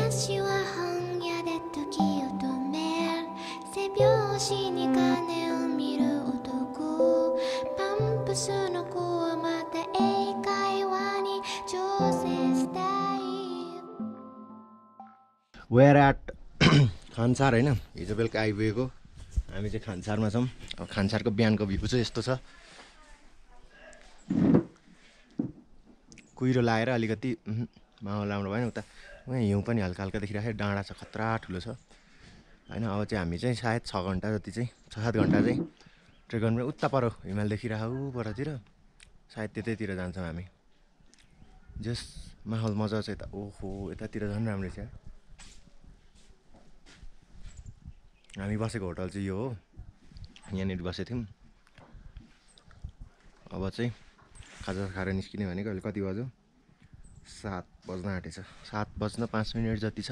私は本屋で時を止める背拍子に鐘を見る男パンプスの子はまた英会話に調整したい where at Khansaar होइन हिजो बेलुका आइपुगेको हामी चाहिँ खानसारमा छौँ अब खानसारको बिहानको भ्यू चाहिँ यस्तो छ कुहिरो लाएर अलिकति माहौल राम्रो भएन उता उहाँ हिउँ पनि हल्का हल्का देखिरहेको डाँडा छ खतरा ठुलो छ होइन अब चाहिँ हामी चाहिँ सायद 6 घन्टा जति चाहिँ 6-7 घन्टा चाहिँ ट्रेक गर्नु उता पर हिमाल देखिरहेको परतिर सायद त्यतैतिर जान्छौँ हामी जस माहौल मजा छ यता ओहो यतातिर झन् राम्रो छ हामी बसेको होटल चाहिँ यो हो यहाँनिर बसेको थियौँ अब चाहिँ खाजा खाएर निस्किने भनेको अहिले कति बज्यो 7 बज्न आँटेछ 7 बज्न 5 मिनट जति छ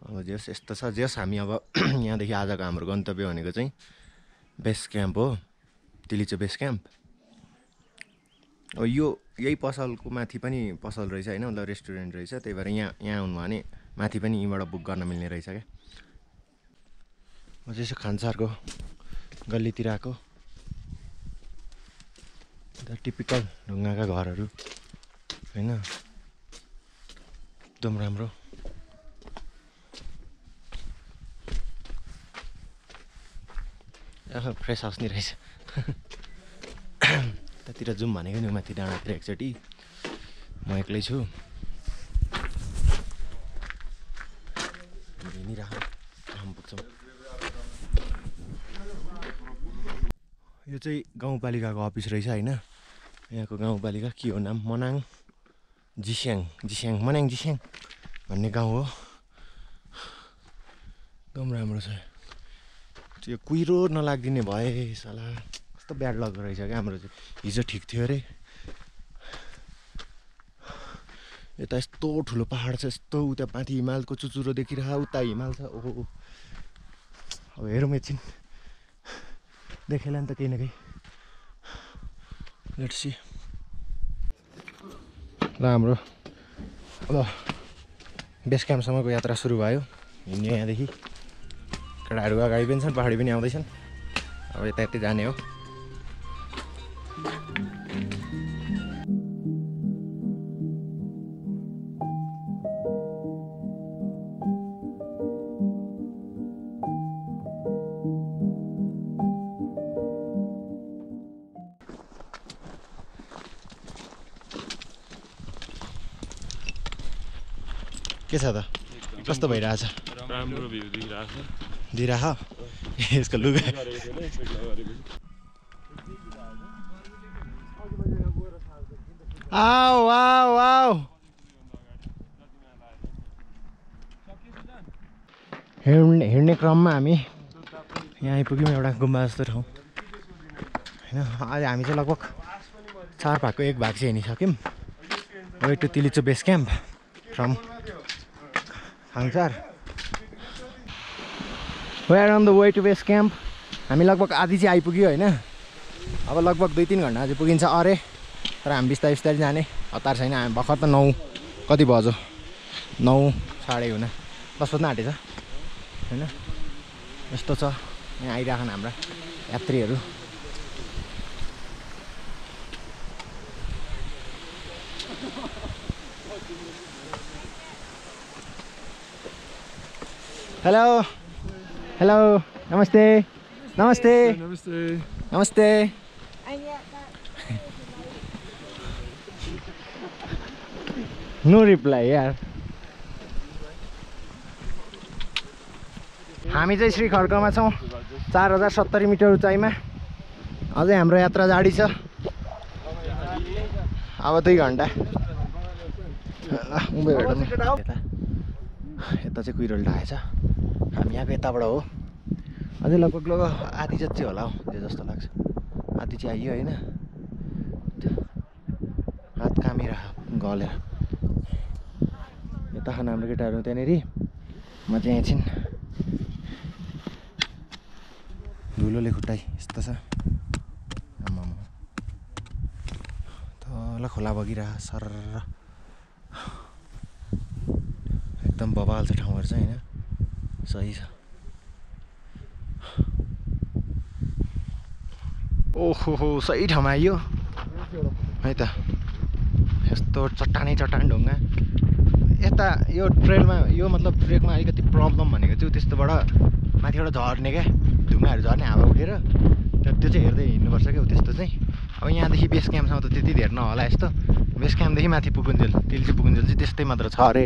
अब जस यस्तो छ जस हामी अब यहाँदेखि आजको हाम्रो गन्तव्य भनेको चाहिँ बेस क्याम्प हो तिलिचो बेस क्याम्प अब यो यही पसलको माथि पनि पसल रहेछ होइन मतलब रेस्टुरेन्ट रहेछ त्यही भएर यहाँ आउनु भने माथि पनि यहीँबाट बुक गर्न मिल्ने रहेछ क्या यसो खानसारको गल्लीतिर आएको टिपिकल ढुङ्गाका घरहरू होइन एकदम राम्रो फ्रेस हाउस नि रहेछ त्यतातिर जाउँ भनेको नि माथि डाँडातिर एकचोटि म एक्लै छु पुग्छौँ यो चाहिँ गाउँपालिकाको अफिस रहेछ होइन यहाँको गाउँपालिका के हो नाम मनाङ जिस्याङ मनाङ जिस्याङ भन्ने गाउँ हो एकदम राम्रो छ त्यो कुहिरो नलागिदिने भए साला कस्तो ब्याड लक रहेछ क्या हाम्रो चाहिँ हिजो ठिक थियो अरे यता यस्तो ठुलो पहाड छ यस्तो उता माथि हिमालको चुचुरो देखिरह उता हिमाल छ ओहो अब हेरौँ एकछिन देखेला नि त केही न केही लेट्स सी ल हाम्रो अब बेस क्याम्पसम्मको यात्रा सुरु भयो हिँड्ने यहाँदेखि केटाहरू अगाडि पनि छन् पहाडी पनि आउँदैछन् अब यता यतै जाने हो के छ त कस्तो भइरहेछ राम्रो भ्यू दिइराख यसको लुगा आऊ आऊ आऊ हिँड्ने क्रममा हामी यहाँ आइपुग्यौँ एउटा गुम्बा जस्तो ठाउँ होइन अहिले हामी चाहिँ लगभग 4 भागको 1 भाग चाहिँ हिँडिसक्यौँ way to Tilicho base camp from Khansar we are on the way to base camp हामी लगभग आधी चाहिँ आइपुग्यो होइन अब लगभग 2-3 घन्टा चाहिँ पुगिन्छ अरे तर हामी बिस्तारै बिस्तारै जाने हतार छैन हामी भर्खर त 9 कति बज्यो 9 साढे हुन 10 बज्न आँटेछ होइन यस्तो छ यहाँ आइरहेछन् हाम्रा यात्रीहरू हेलो हेलो नमस्ते नमस्ते नमस्ते नो रिप्लाई यार हामी चाहिँ श्री खड्कमा छौँ 4070 मिटर उचाइमा अझै हाम्रो यात्रा जारी छ अब 2 घन्टा यता चाहिँ कुहिरोले ढाकेछ हामी यहाँको यताबाट हो अझै लगभग आधी जति होला हौ त्यो जस्तो लाग्छ आधी चाहिँ आइयो होइन हात कामिरह गलेर यता खान हाम्रो केटाहरू त्यहाँनिर म चाहिँ एकछिन धुलोले खुट्टाइ यस्तो छ आमामा तल खोला बगिरह सर एकदम बवाल छ ठाउँहरु चाहिँ हैन सही छ ओहो सही ठाउँमा आइयो है त यस्तो चट्टानै चट्टान ढुङ्गा यता यो ट्रेलमा यो मतलब ट्रेकमा अलिकति प्रब्लम भनेको चाहिँ त्यस्तोबाट माथिबाट झर्ने क्या ढुङ्गाहरू झर्ने हावा उठेर त्यो चाहिँ हेर्दै हिँड्नुपर्छ क्या त्यस्तो चाहिँ अब यहाँदेखि बेस क्याम्पसम्म त त्यति धेर नहोला यस्तो बेस क्याम्पदेखि माथि पुगुन्जेल तिल्ची पुगुन्जेल चाहिँ त्यस्तै मात्र छ अरे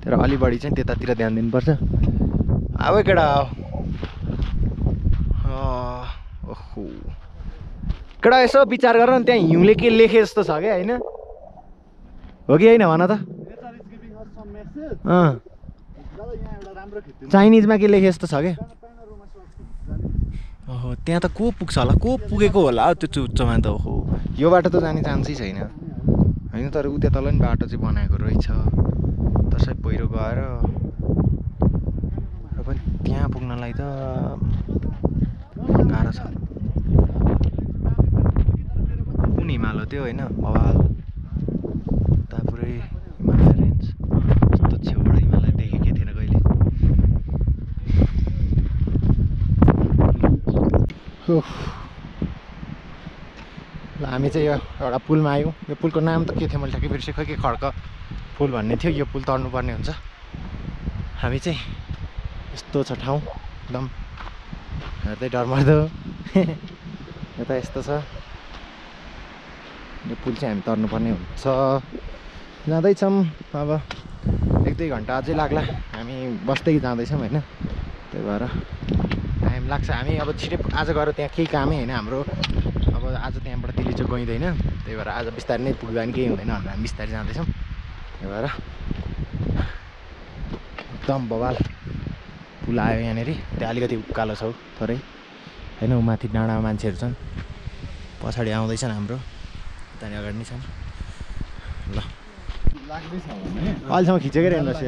तर अलि बढी चाहिँ त्यतातिर ध्यान दिनुपर्छ अब केटा ओहो केटा यसो विचार गर न त्यहाँ हिउँले के लेखे जस्तो छ क्या होइन हो कि होइन भन त चाइनिजमा के लेखे जस्तो छ क्या ओहो त्यहाँ त को पुग्छ होला को पुगेको होला त्यो चुच्चोमा त ओहो यो बाटो त जाने चान्सै छैन होइन तर उता तल नि बाटो चाहिँ बनाएको रहेछ त्यसै पहिरो गएर र पनि त्यहाँ पुग्नलाई त गाह्रो छ कुन हिमाल हो त्यो होइन बवाल उता पुरै हिमालय रेन्ज यस्तो छेउबाट हिमालय देखेकै थिएन कहिले ल हामी चाहिँ यो एउटा पुलमा आयौँ यो पुलको नाम त के थियो मैले ठ्याक्कै बिर्सेँ खै के खड्क पुल भन्ने थियो यो पुल तर्नुपर्ने हुन्छ हामी चाहिँ यस्तो छ ठाउँ एकदम हेर्दै डरमर्दो यता यस्तो छ यो पुल चाहिँ हामी तर्नुपर्ने हुन्छ जाँदैछौँ अब 1-2 घन्टा अझै लाग्ला हामी बस्दै जाँदैछौँ होइन त्यही भएर टाइम लाग्छ हामी अब छिटै आज गएर त्यहाँ केही कामै होइन हाम्रो अब आज त्यहाँबाट दिल्ली चाहिँ गइँदैन त्यही भएर आज बिस्तारै नै पुग्दा पनि केही हुँदैन भनेर हामी बिस्तारै जाँदैछौँ त्यही भएर एकदम बवाल पुल आयो यहाँनिर त्यहाँ अलिकति उकालो छ थोरै होइन माथि डाँडामा मान्छेहरू छन् पछाडि आउँदैछन् हाम्रो त्यहाँनिर अगाडि नै छन् ल अहिलेसम्म खिचेकै रहेछ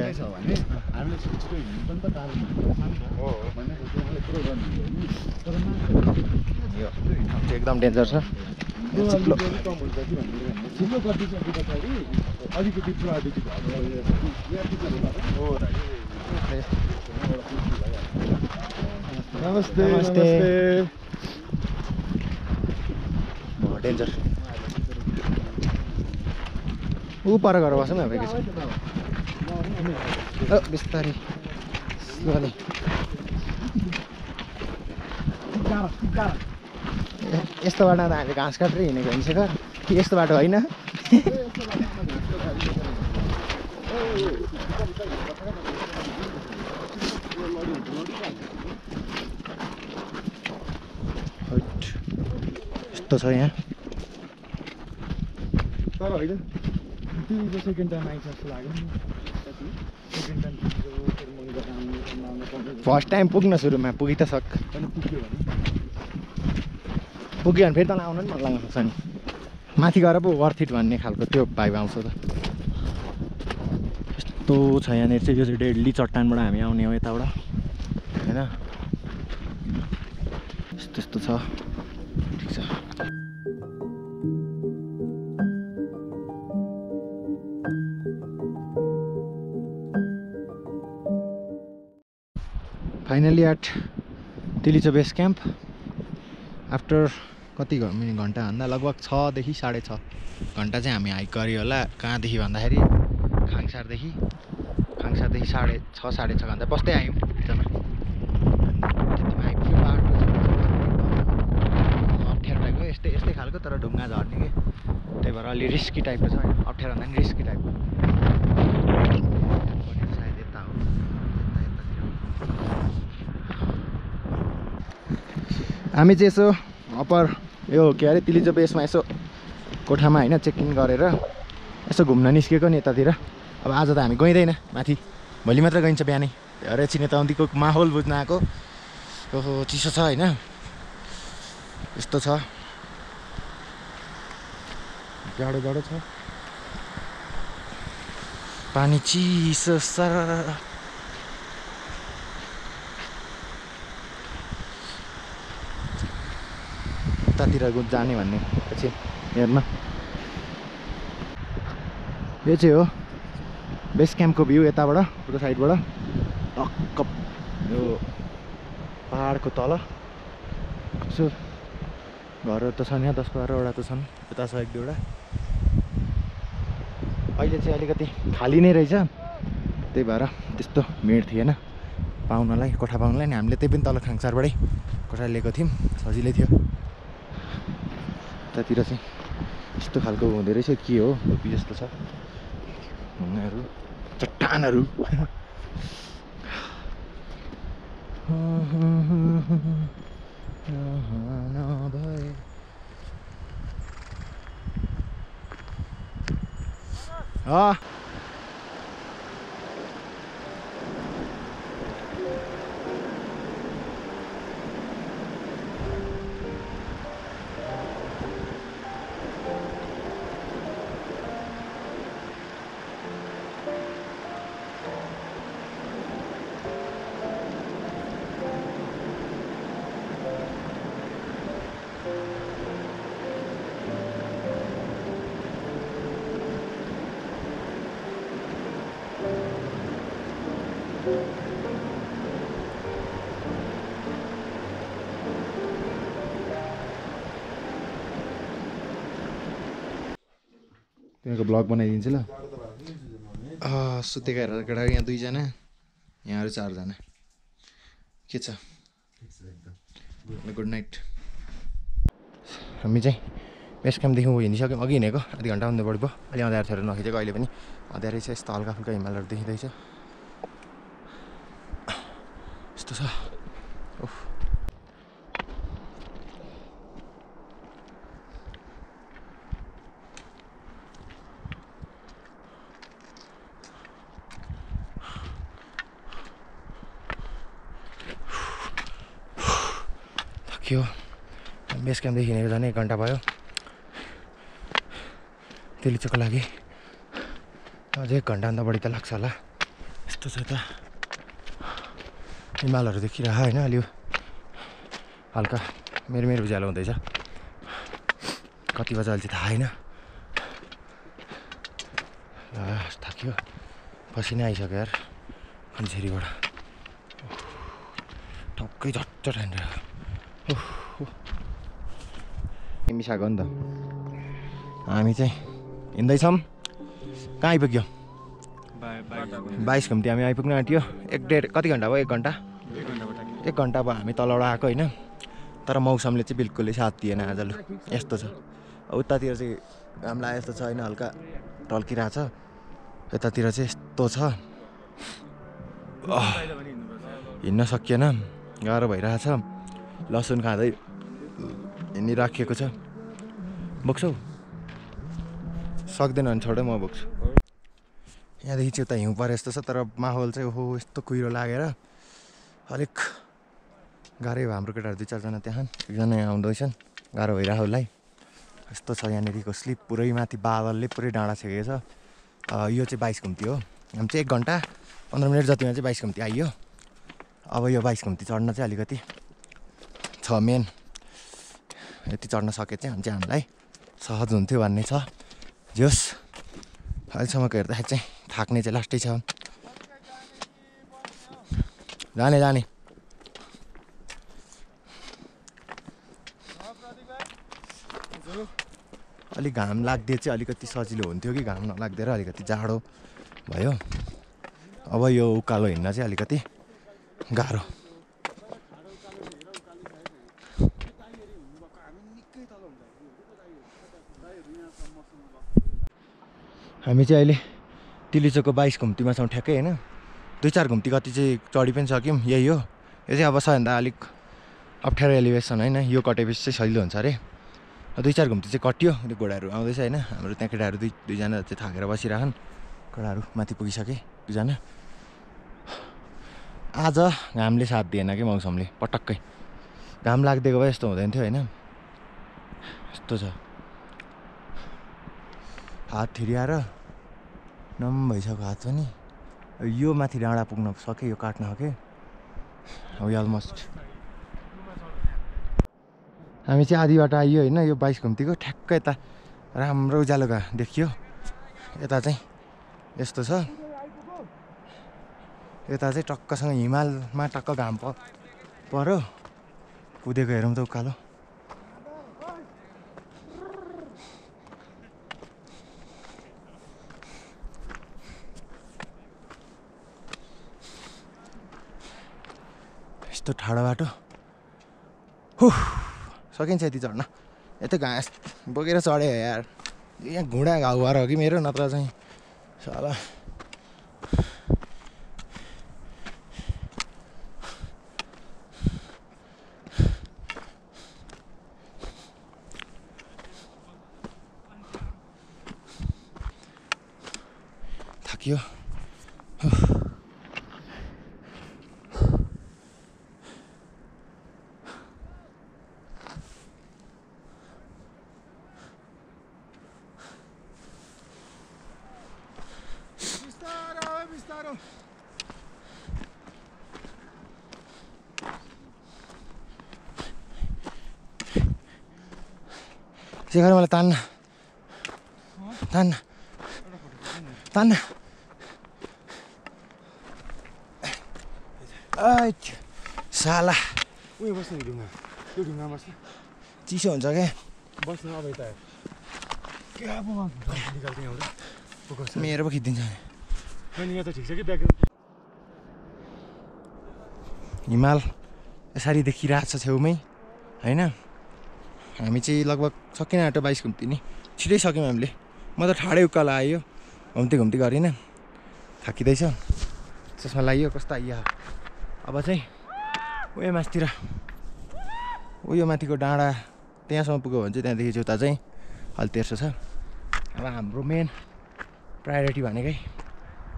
एकदम डेन्जर छ नमस्ते डेन्जर ऊ पर गएर बसौँ अब एकैछिन बिस्तारै यस्तो बाटो त हामीले घाँस काटेर हिँडेको हुन्छ सर कि यस्तो बाटो होइन यस्तो छ यहाँ तर होइन त्यो सेकेन्ड टाइम आइस जस्तो लाग्यो फर्स्ट टाइम पुग्न सुरुमा पुगि त सक पुग्यो भने फेरि तँलाई आउनु पनि मन लाग्न सक्छ नि माथि गएर पो वर्थ इट भन्ने खालको त्यो भाइब आउँछ त यस्तो छ यहाँनिर चाहिँ यो चाहिँ डेडली चट्टानबाट हामी आउने हो यताबाट होइन यस्तो यस्तो छ ठिक छ finally at Tilicho base camp after कति घन्टा भन्दा लगभग 6 देखि 6:30 घन्टा चाहिँ हामी हाइक गऱ्यो होला कहाँदेखि भन्दाखेरि खाङसारदेखि 6:30 6:30 घन्टा बस्दै आयौँ त्यतिमा आइपुग्यो बाटो अप्ठ्यारो टाइपको यस्तै खालको तर ढुङ्गा झर्ने कि त्यही भएर अलि रिस्की टाइपको छ होइन अप्ठ्यारो भन्दा पनि रिस्की टाइपको सायद यता हो हामी चाहिँ यसो अप्पर यो के अरे तिलिचो बेसमा यसो कोठामा होइन चेक इन गरेर यसो घुम्न निस्केको नि यतातिर अब आज त हामी गइँदैन माथि भोलि मात्र गइन्छ बिहानै अरे छिमेताउँदीको माहौल बुझ्न आएको ओहो चिसो छ होइन यस्तो छ जाडो छ पानी चिसो सर उतातिर जाने भन्ने पछि हेर्न यो चाहिँ हो बेस क्याम्पको भ्यू यताबाट उता साइडबाट टक्क यो पहाडको तल यसो घरहरू त छन् यहाँ 10-12वटा त छन् यता छ 1-2वटा अहिले चाहिँ अलिकति खाली नै रहेछ त्यही भएर त्यस्तो भिड थिएन पाउनलाई कोठा पाउनलाई नि हामीले त्यही पनि तल खाङसारबाटै कोठा लिएको थियौँ सजिलै थियो यतातिर चाहिँ यस्तो खालको हुँदो रहेछ के हो टोपी जस्तो छ ढुङ्गाहरू चट्टानहरू तिमीको ब्लग बनाइदिन्छु ल सुतेका हेरेर केटा यहाँ 2जना यहाँहरू 4जना के छ गुड नाइट हामी चाहिँ बेस क्याम्पदेखि हिँडिसक्यौँ अघि हिँडेको आधी घन्टा भन्दा बढी भयो अलि अँध्यारो थियो नखिचेको अहिले पनि अँध्यारै छ यस्तो हल्का फुल्का हिमालहरू देखिँदैछ यस्तो छ ओह थकियो बेस क्याम्पदेखि हिँडेको झन् 1 घन्टा भयो तेलिचोको लागि अझै 1 घन्टाभन्दा बढी त लाग्छ होला यस्तो छ त हिमालहरू देखिरह होइन अलि हल्का मेरो उज्यालो हुँदैछ कति बजा अहिले थाहा छैन थाक्यो पसिना आइसक्यो यार कन्झेरीबाट टक्कै झट्ट हानेर मिसाएको नि त हामी चाहिँ हिँड्दैछौँ कहाँ आइपुग्यो 22 घन्टी हामी आइपुग्न आँट्यो 1-1.5 कति घन्टा भयो 1 घन्टा 1 घन्टा भयो हामी तलबाट आएको होइन तर मौसमले चाहिँ बिल्कुलै साथ दिएन आज लु यस्तो छ उतातिर चाहिँ घाम लागेको जस्तो छैन हल्का टल्किरहेको छ यतातिर चाहिँ यस्तो छ हिँड्न सकिएन गाह्रो भइरहेछ लसुन खाँदै हिँडिराखिएको छ बोक्छौ सक्दैन भने छोडै म बोक्छु यहाँदेखि चाहिँ उता हिउँ परे जस्तो छ तर माहौल चाहिँ ओहो यस्तो कुहिरो लागेर अलिक गाह्रै भयो हाम्रो केटाहरू 2-4जना त्यहाँ 1जना यहाँ आउँदैछन् गाह्रो भइरहेको उसलाई यस्तो छ यहाँनिरको स्लिप पुरै माथि बादलले पुरै डाँडा छेकेको छ यो चाहिँ 22 घुम्ती हो हामी चाहिँ 1 घन्टा 15 मिनट जतिमा चाहिँ 22 घुम्ती आइयो अब यो 22 घुम्ती चढ्न चाहिँ अलिकति छ मेन यति चढ्न सके चाहिँ हामीलाई सहज हुन्थ्यो भन्ने छ जोस् अहिलेसम्मको हेर्दाखेरि चाहिँ थाक्ने चाहिँ लास्टै छ जाने अलिक घाम लाग्दै चाहिँ अलिकति सजिलो हुन्थ्यो कि घाम नलाग्दैन अलिकति जाडो भयो अब यो उकालो हिँड्न चाहिँ अलिकति गाह्रो हामी चाहिँ अहिले तिलीचोकको 22 घुम्तीमा छौँ ठ्याक्कै होइन 2-4 घुम्ती कति चाहिँ चढी पनि सक्यौँ यही हो यो चाहिँ अब सबभन्दा अलिक अप्ठ्यारो एलिभेसन होइन यो कटेपछि चाहिँ सजिलो हुन्छ अरे 2-4 घुम्ती चाहिँ कट्यो त्यो घोडाहरू आउँदैछ होइन हाम्रो त्यहाँ केटाहरू 2जना चाहिँ थाकेर बसिरहन् घोडाहरू माथि पुगिसके 2जना आज घामले साथ दिएन कि मौसमले पटक्कै घाम लाग्दिएको भए यस्तो हुँदैन थियो होइन यस्तो छ हात थिरिएर नम भइसक्यो हात पनि यो माथि डाँडा पुग्न सक्यो यो काट्न सक्यो अब अलमोस्ट हामी चाहिँ आधी बाटो आइयो होइन यो 22 घुम्तीको ठ्याक्कै यता राम्रो उज्यालो देखियो यता चाहिँ यस्तो छ यता चाहिँ टक्कसँग हिमालमा टक्क घाम पर्यो कुदेको हेरौँ त उकालो यस्तो ठाडो बाटो सकिन्छ यति चढ्न यता घाँस बोकेर चढ्यो यार यहाँ घुँडा घाउ भएर हो कि मेरो नत्र चाहिँ साला थाकियो शेखर मलाई तान्न तान्न तान्न साला उयो बस्नु ढुङ्गा त्यो ढुङ्गा बस्नु चिसो हुन्छ क्या बस्नु अब यता के अब निकाल्छ यहाँबाट मेरो पो खिचिदिन्छ अनि यहाँ त ठिक छ कि ब्याकग्राउन्ड हिमाल यसरी देखिरहेको छ छेउमै होइन हामी चाहिँ लगभग सकिन आँटो 22 घुम्ती नि छिटै सक्यौँ हामीले म त ठाडै उकालो आयो घुम्ती गरिनँ थाकिँदैछ चस्मा लगाइयो कस्तो आइयो अब चाहिँ उयो माथितिर उयो माथिको डाँडा त्यहाँसम्म पुग्यो भने चाहिँ त्यहाँदेखि चाहिँ उता चाहिँ अलि तेर्सो छ अब हाम्रो मेन प्रायोरिटी भनेकै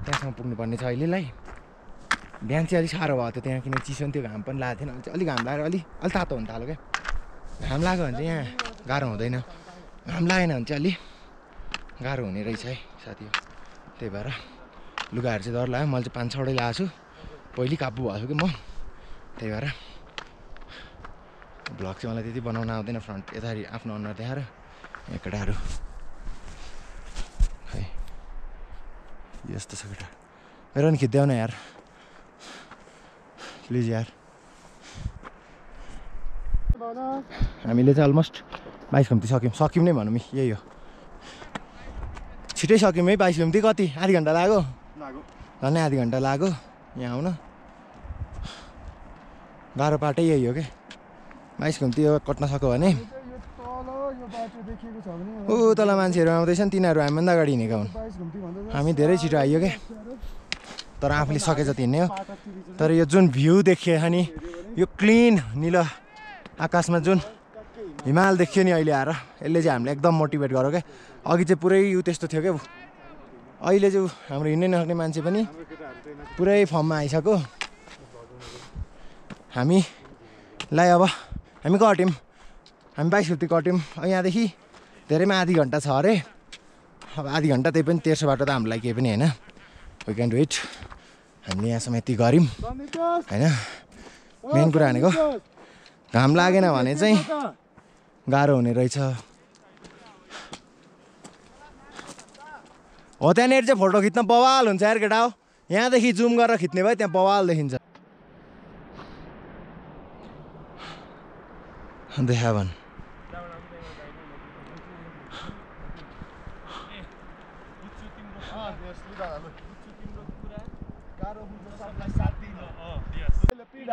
त्यहाँसम्म पुग्नुपर्ने छ अहिलेलाई बिहान चाहिँ अलिक साह्रो भयो त्यहाँ किनकि चिसो नि त्यो घाम पनि लागेको थिएन अलिक घाम लागेर अलि तातो हुन थाल्यो क्या घाम लाग्यो भने चाहिँ यहाँ गाह्रो हुँदैन घाम लागेन भने चाहिँ अलि गाह्रो हुने रहेछ है साथी हो त्यही भएर लुगाहरू चाहिँ डर लाग्यो मैले चाहिँ 5-6 वटै लगाएको छु पहिले काबु भएको छु कि म त्यही भएर भ्लग चाहिँ मलाई त्यति बनाउन आउँदैन फ्रन्ट यताखेरि आफ्नो अनुहार देखाएर यहाँ केटाहरू खै यस्तो छ केटा मेरो पनि खिच्दै आउन यार प्लिज यार हामीले चाहिँ अलमोस्ट 22 घुम्ती सक्यौँ नै भनौँ यही हो छिटै सक्यौँ है 22 घुम्ती कति आधी घन्टा लाग्यो झन्डै आधी घन्टा लाग्यो यहाँ आउन गाह्रो बाटै यही हो क्या 22 घुम्ती यो कट्न सक्यो भने ऊ तल मान्छेहरू आउँदैछन् तिनीहरू हामीभन्दा अगाडि हिँडेका हुन् हामी धेरै छिटो आइयो क्या तर आफूले सके जति हिँड्ने हो तर यो जुन भ्यू देखियो नि यो क्लिन निलो आकाशमा जुन हिमाल देखियो नि अहिले आएर यसले चाहिँ हामीलाई एकदम मोटिभेट गर्यो क्या अघि चाहिँ पुरै उ त्यस्तो थियो क्या अहिले चाहिँ हाम्रो हिँड्नै नसक्ने मान्छे पनि पुरै फर्ममा आइसक्यो हामीलाई अब हामी कट्यौँ हामी 22 घुम्ती कट्यौँ यहाँदेखि धेरैमा आधी घन्टा छ अरे अब आधी घन्टा त्यही पनि तेर्सो बाटो त हामीलाई केही पनि होइन वी क्यान डु इट हामीले यहाँसम्म यति गऱ्यौँ होइन मेन कुरा भनेको घाम लागेन भने चाहिँ गाह्रो हुने रहेछ हो त्यहाँनिर चाहिँ फोटो खिच्न बवाल हुन्छ यार केटा हो यहाँदेखि जुम गरेर खिच्ने भयो त्यहाँ बवाल देखिन्छ देखावन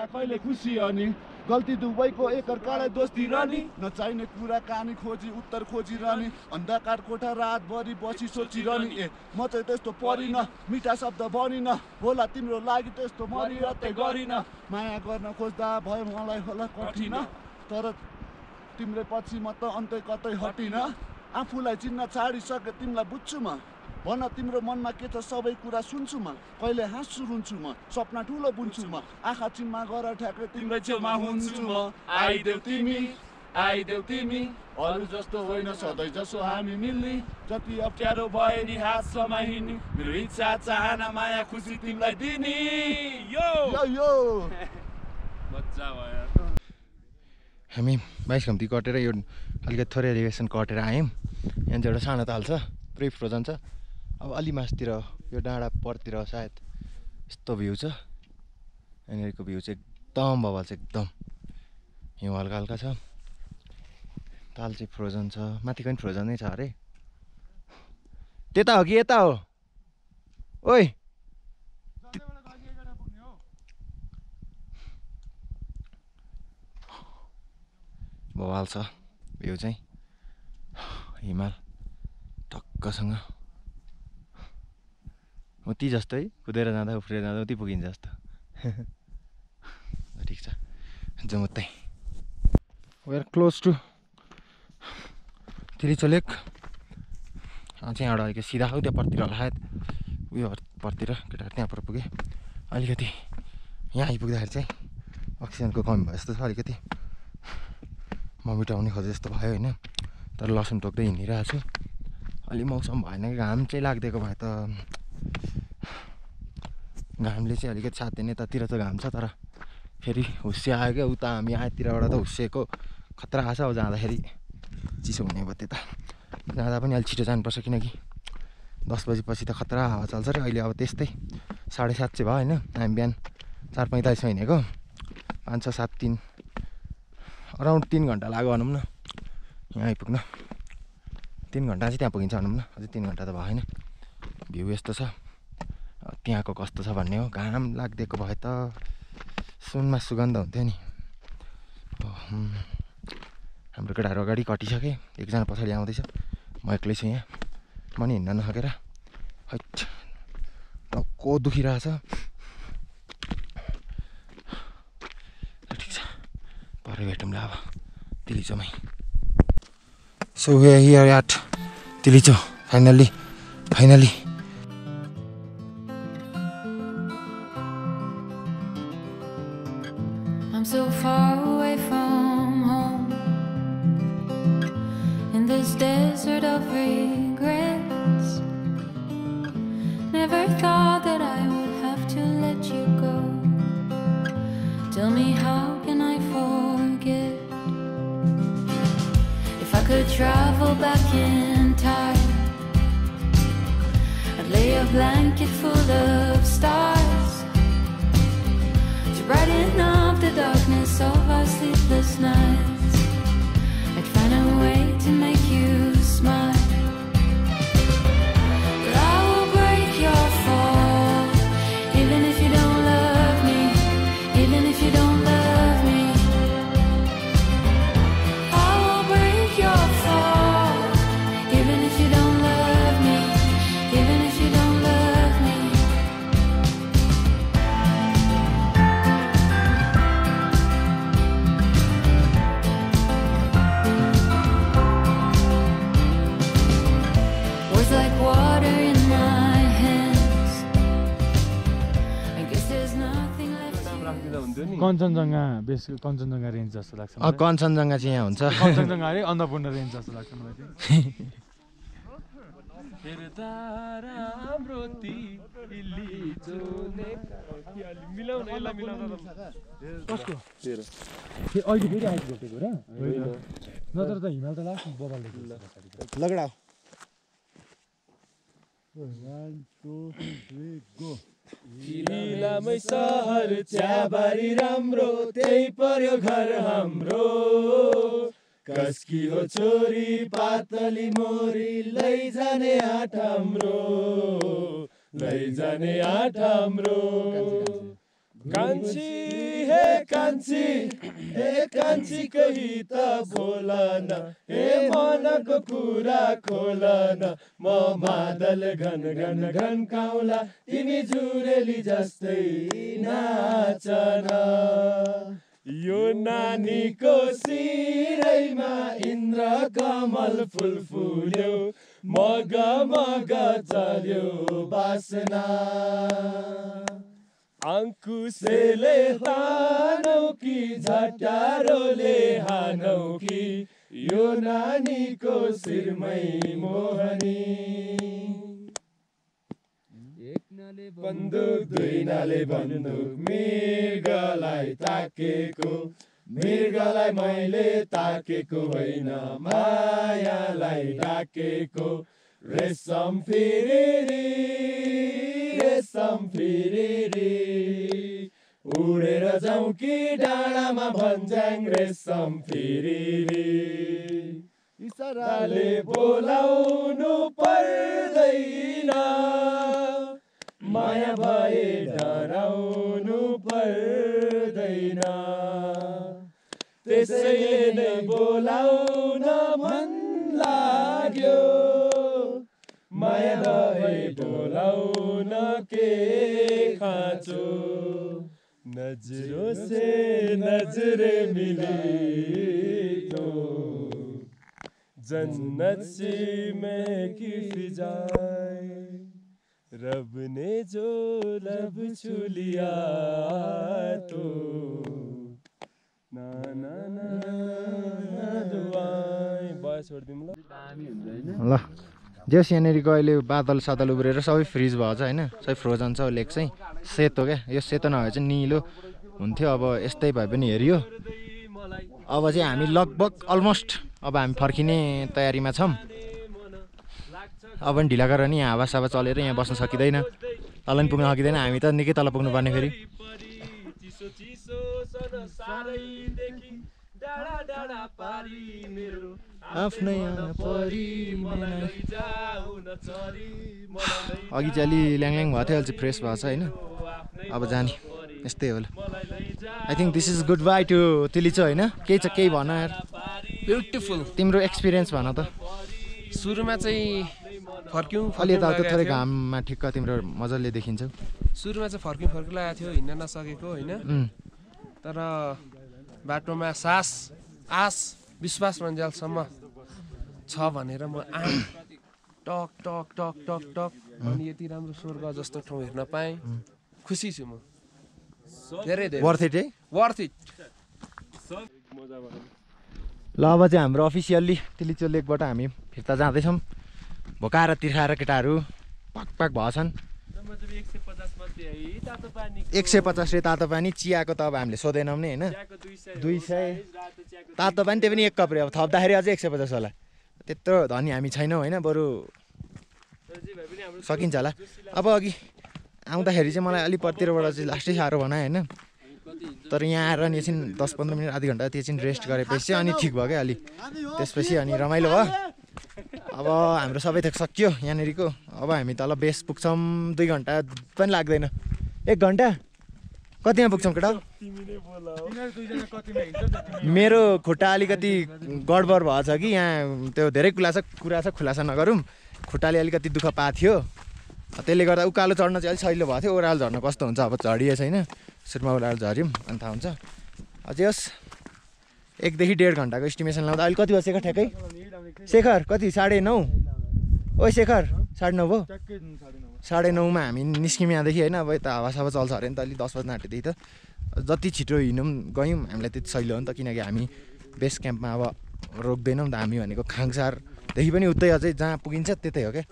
कहिले खुसी अनि गल्ती दुबईको एकअर्कालाई दोस्ती रहने नचाहिने कुरा कहानी खोजी उत्तर खोजी रहने अन्धकार कोठा रातभरि बसी सोचिरहने म चाहिँ त्यस्तो परिन मिठा शब्द बनिन होला तिम्रो लागि त्यस्तो मरिरहँदै गरिन माया गर्न खोज्दा भयो मलाई होला कठिन तर तिम्रो पछि म त अन्तै कतै हटिन आफूलाई चिन्न छाडिसके तिमीलाई बुझ्छु म भन तिम्रो मनमा के छ सबै कुरा सुन्छु म कहिले हाँस्छु रुन्छु म सपना ठुलो बुन्छु म आँखा चिम्मा गर ठ्याक्कै तिम्रै छेउमा हुन्छु म आइदेऊ तिमी अरू जस्तो होइन सधैँ जसो हामी मिल्ने जति अप्ठ्यारो भए नि हात समाइने मेरो इच्छा चाहना माया खुसी तिमीलाई दिने यो बच्चा भयो हामी 22 घुम्ती कटेर यो अलिकति थोरै एलिभेसन कटेर आयौँ यहाँ चाहिँ एउटा सानो ताल छ पुरै फ्रोजन छ अब अलि मासतिर यो डाँडा परतिर सायद यस्तो भ्यू छ यहाँनिरको भ्यू चाहिँ एकदम बवाल छ एकदम हिउँ हल्का हल्का छ ताल चाहिँ फ्रोजन छ माथिको पनि फ्रोजन नै छ अरे त्यता हो कि यता हो ओइ बवाल छ भ्यू चाहिँ हिमाल टक्कसँग उति जस्तै कुदेर जाँदा उफ्रेर जाँदा उति पुगिन्छ जस्तो ठिक छ जाउँ उतै we are close to Tilicho lake चाहिँ यहाँबाट अलिकति सिधा हो त्यहाँ पर्तिर होला सायद उयो पर्तिर केटाहरू त्यहाँ पर पुगेँ अलिकति यहाँ आइपुग्दाखेरि चाहिँ अक्सिजनको कमी भयो जस्तो छ अलिकति ममिटाउने खोजे जस्तो भयो होइन तर लसुन टोक्दै हिँडिरहेको छु अलि मौसम भएन कि घाम चाहिँ लाग्दिएको भए त घामले चाहिँ अलिकति साथ दिने यतातिर त घाम छ तर फेरि हुस्से आयो क्या उता हामी यहाँतिरबाट त हुस्सेको खतरा आएको छ अब जाँदाखेरि चिसो हुने भयो त्यता जाँदा पनि अलिक छिटो जानुपर्छ किनकि 10 बजीपछि त खतरा हावा चल्छ अरे अहिले अब त्यस्तै 7:30 चाहिँ भयो होइन हामी बिहान 4:45 हिँडेको 5, 6, 7, 3 अराउन्ड 3 घन्टा लाग्यो भनौँ न यहाँ आइपुग्न 3 घन्टा चाहिँ त्यहाँ पुगिन्छ भनौँ न अझै 3 घन्टा त भएन भ्यू यस्तो छ त्यहाँको कस्तो छ भन्ने हो घाम लाग्दिएको भए त सुनमा सुगन्ध हुन्थ्यो नि हाम्रो केटाहरू अगाडि कटिसके एकजना पछाडि आउँदैछ म एक्लै छु यहाँ म नि हिँड्न नसकेर हैट टाउको दुखिरहेछ ठिक छ भरे भेटौँला अब तिलिचोमै so we are here at Tilicho finally I'm so far away from home in this desert of regrets. Never thought that I would have to let you go. Tell me, how can I forget? If I could travel back in time, I'd lay a blanket full of stars to brighten up the darkness of our sleepless nights. I'd find a way to make you smile. But I will break your fall, even if you don't love me, even if you don't love me. I will break your fall, even if you don't love me, even if you don't love me. Words like water in my hands. I guess there's nothing left to Kanchenjunga base Kanchenjunga range जस्तो लाग्छ मलाई। कञ्चनजङ्घा चाहिँ यहाँ हुन्छ कञ्चनजङ्घा अरे Annapurna range जस्तो लाग्छ मलाई चाहिँ। कसको अहिले फेरि आइपुग्यो त्यो कुरा नत्र त हिमाल त लास्ट बबाल लगडा 1, 2, 3 गो हिलामै सहर चियाबारी राम्रो त्यही पर्यो घर हाम्रो कसकी हो छोरी पातली मोरी लैजाने आँट हाम्रो लैजाने आँट हाम्रो कान्छी हे कान्छी कही त बोल न हे मनको कुरा खोल न म मादल घन घन घन काउला तिमी जुरेली जस्तै नाचन यो नानीको शिरैमा इन्द्र कमल फुल फुल्यो मग मग चल्यो बासना अंकुशले तानौ कि झटारोले हानौ कि यो नानीको शिरमै मोहनी बन्दुक दुई नाले बन्दुक मृगलाई ताकेको मृगलाई मैले ताकेको होइन मायालाई डाकेको रेशम फिरिरी उडेर जाउँ कि डाँडामा भन्ज्याङ रेशम फिरिरी इसाराले बोलाउनु पर्दैन माया भए डराउनु पर्दैन त्यसैले नै बोलाउन मन लाग्यो माया भए बोलाउन के खाँचो नजरों से नजरें मिली तो जन्नत सी महकी फिजाएं रब ने जो लब छू लिया तो ना ना ना ना दुआएं बाय छोडिदिउँ ल जेस यहाँनिरको अहिले बादल सादल उब्रेर सबै फ्रिज भएको छ होइन सबै फ्रोजन छ लेक चाहिँ सेतो क्या यो सेतो नभए चाहिँ निलो हुन्थ्यो अब यस्तै भए पनि हेरियो अब चाहिँ हामी लगभग अलमोस्ट अब हामी फर्किने तयारीमा छौँ अब पनि ढिला गरेर नि यहाँ हावासावा चलेर यहाँ बस्न सकिँदैन तल पनि पुग्न सकिँदैन हामी त निकै तल पुग्नुपर्ने फेरि आफ्नै अघि चाहिँ अलि ल्याङ भएको थियो अहिले चाहिँ फ्रेस भएको छ होइन अब जाने यस्तै होला I think this is goodbye to Tilicho होइन केही छ केही भन यार ब्युटिफुल तिम्रो एक्सपिरियन्स भन त सुरुमा चाहिँ फर्क्यौँ अलि यताउता थोरै घाममा ठिक्क तिम्रो मजाले देखिन्छ सुरुमा चाहिँ फर्क्यौँ लागेको थियो हिँड्न नसकेको होइन तर बाटोमा आश विश्वास रन्जालसम्म छ भनेर म आएँ टक टक टक टक टक अनि यति राम्रो स्वर्ग जस्तो ठाउँ हेर्न पाएँ खुसी छु म धेरै धेरै वर्थ इट है वर्थ इट ल अब चाहिँ हाम्रो अफिसियल्ली तिलिचो लेकबाट हामी फिर्ता जाँदैछौँ भोकाएर तिर्खाएर केटाहरू पाक पाक भएछन् 150 रे तातो पानी चियाको त अब हामीले सोधेनौँ नि होइन 200 तातो पानी त्यो पनि 1 कप रे अब थप्दाखेरि अझै 150 होला त्यत्रो धनी हामी छैनौँ होइन बरु सकिन्छ होला अब अघि आउँदाखेरि चाहिँ मलाई अलि परतिरबाट चाहिँ लास्टै साह्रो भनायो होइन तर यहाँ आएर नि एकछिन 10-15 मिनट आधी घन्टा त्यसपछि रेस्ट गरेपछि अनि ठिक भयो क्या अलि त्यसपछि अनि रमाइलो भयो अब हाम्रो सबै थोक सकियो यहाँनिरको अब हामी तल बेस पुग्छौँ 2 घन्टा पनि लाग्दैन 1 घन्टा कतिमा पुग्छौँ केटा मेरो खुट्टा अलिकति गडबड भएछ कि यहाँ त्यो धेरै कुरा छ खुलासा नगरौँ खुट्टाले अलिकति दुःख पाएको थियो त्यसले गर्दा उकालो चढ्न चाहिँ अलिक सजिलो भएको थियो ओह्रालो झर्न कस्तो हुन्छ अब झरिए छैन सुरुमा ओह्रालो झऱ्यौँ अनि थाहा हुन्छ अझै होस् 1 देखि 1.5 घन्टाको एस्टिमेसन लाउँदा अहिले कति भयो शेखर ठ्याक्कै शेखर कति 9:30 ओ शेखर 9:30 भयो 9:30मा हामी निस्क्यौँ यहाँदेखि होइन अब यता हावासावा चल्छ अरे नि त अलिक 10 बज्न आँटेदेखि त जति छिटो हिँड्यौँ गयौँ हामीलाई त्यति सजिलो हो नि त किनकि हामी बेस क्याम्पमा अब रोक्दैनौँ त हामी भनेको खाङसारदेखि पनि उतै अझै जहाँ पुगिन्छ त्यतै हो क्या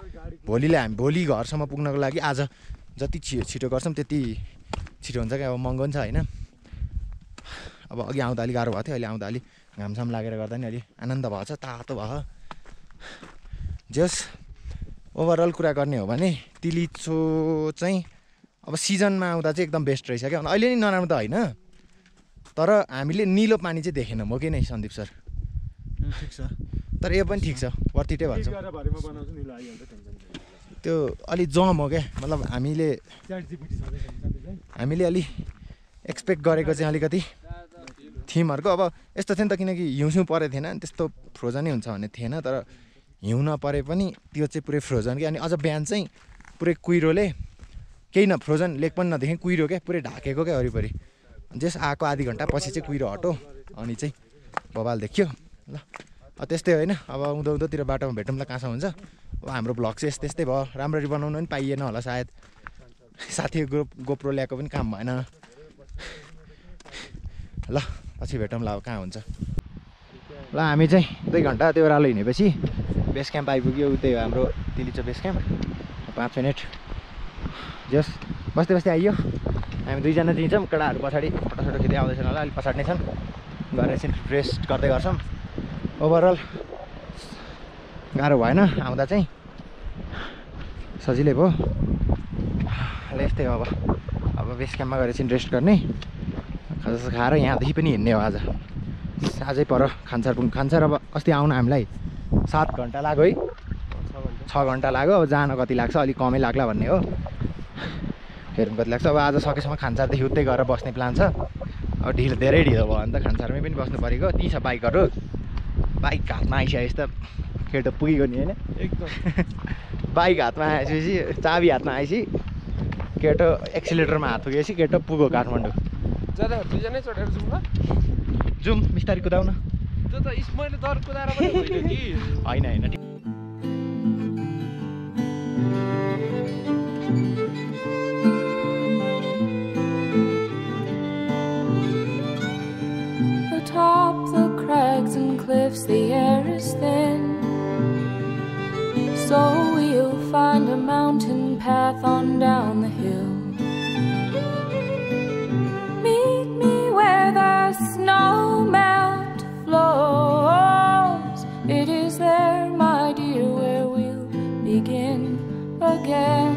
भोलि घरसम्म पुग्नको लागि आज जति छिटो गर्छौँ त्यति छिटो हुन्छ क्या अब महँगो पनि छ होइन अब अघि आउँदा अलिक गाह्रो भएको थियो अहिले आउँदा अलिक घामसाम लागेर गर्दा नि अलिक आनन्द भएको छ तातो भयो जस ओभरअल कुरा गर्ने हो भने तिलिचो चाहिँ अब सिजनमा आउँदा चाहिँ एकदम बेस्ट रहेछ क्या अहिले नि नराम्रो त होइन तर हामीले निलो पानी चाहिँ देखेनौँ हो कि नै सन्दीप सर ठिक छ तर यो पनि ठिक छ वर्थिटै भन्छ त्यो अलि जम हो क्या मतलब हामीले अलि एक्सपेक्ट गरेको चाहिँ अलिकति थिमहरूको अब यस्तो थियो नि त किनकि हिउँ परेको थिएन अनि त्यस्तो फ्रोजनै हुन्छ भन्ने थिएन तर हिउँ नपरे पनि त्यो चाहिँ पुरै फ्रोजन क्या अनि अझ बिहान चाहिँ पुरै कुहिरोले केही न फ्रोजन लेक पनि नदेखेँ कुहिरो क्या पुरै ढाकेको क्या वरिपरि जस आएको आधी घन्टा पछि चाहिँ कुहिरो हटो अनि चाहिँ बबाल देखियो ल त्यस्तै होइन अब उँधोतिर बाटोमा भेटौँला कहाँसम्म हुन्छ अब हाम्रो भ्लग चाहिँ यस्तै भयो राम्ररी बनाउनु पनि पाइएन होला सायद साथी गोप्रो ल्याएको पनि काम भएन ल पछि भेटौँला अब कहाँ हुन्छ ल हामी चाहिँ 2 घन्टा त्यो ओह्रालो हिँडेपछि बेस क्याम्प आइपुग्यो उतै हो हाम्रो तिलिचो बेस क्याम्प 5 मिनट जस बस्दै आइयो हामी 2 जना चाहिँ छौँ केटाहरू पछाडि फोटो खिच्दै आउँदैछन् होला अलिक पछाडि नै छन् गएर एकछिन रेस्ट गर्दै गर्छौँ ओभरअल गाह्रो भएन आउँदा चाहिँ सजिलै भयो यस्तै हो अब बेस क्याम्पमा गएर चाहिँ रेस्ट गर्ने, खाजा खाएर यहाँदेखि पनि हिँड्ने हो आज। आजै पर खान्छार अब अस्ति आउन हामीलाई 7 घन्टा लाग्यो है, 6 घन्टा लाग्यो। अब जान कति लाग्छ, अलिक कमै लाग्ला भन्ने हो, हेर्नु कति लाग्छ। अब आज सकेसम्म खान्छारदेखि उतै गएर बस्ने प्लान छ। अब धेरै ढिलो भयो भने त खान्छारमै पनि बस्नु परेको। ती छ बाइकहरू, बाइक हातमा आइसकेपछि त केटो पुगेको नि होइन एकदम। बाइक हातमा आएपछि, चाबी हातमा आएपछि केटो एक्सिलेटरमा हात पुगेपछि केटो पुग्यो काठमाडौँ। जाँदा दुईजनै चढेर जाउँ ल। जाउँ बिस्तारै कुदाउन। त्यो त मैले दर कुदाएर पनि होइन कि। होइन Atop the crags and cliffs, the air is thin. So we'll find a mountain path on down the hill. Meet me where the snow melt flows. It is there, my dear, where we'll begin again.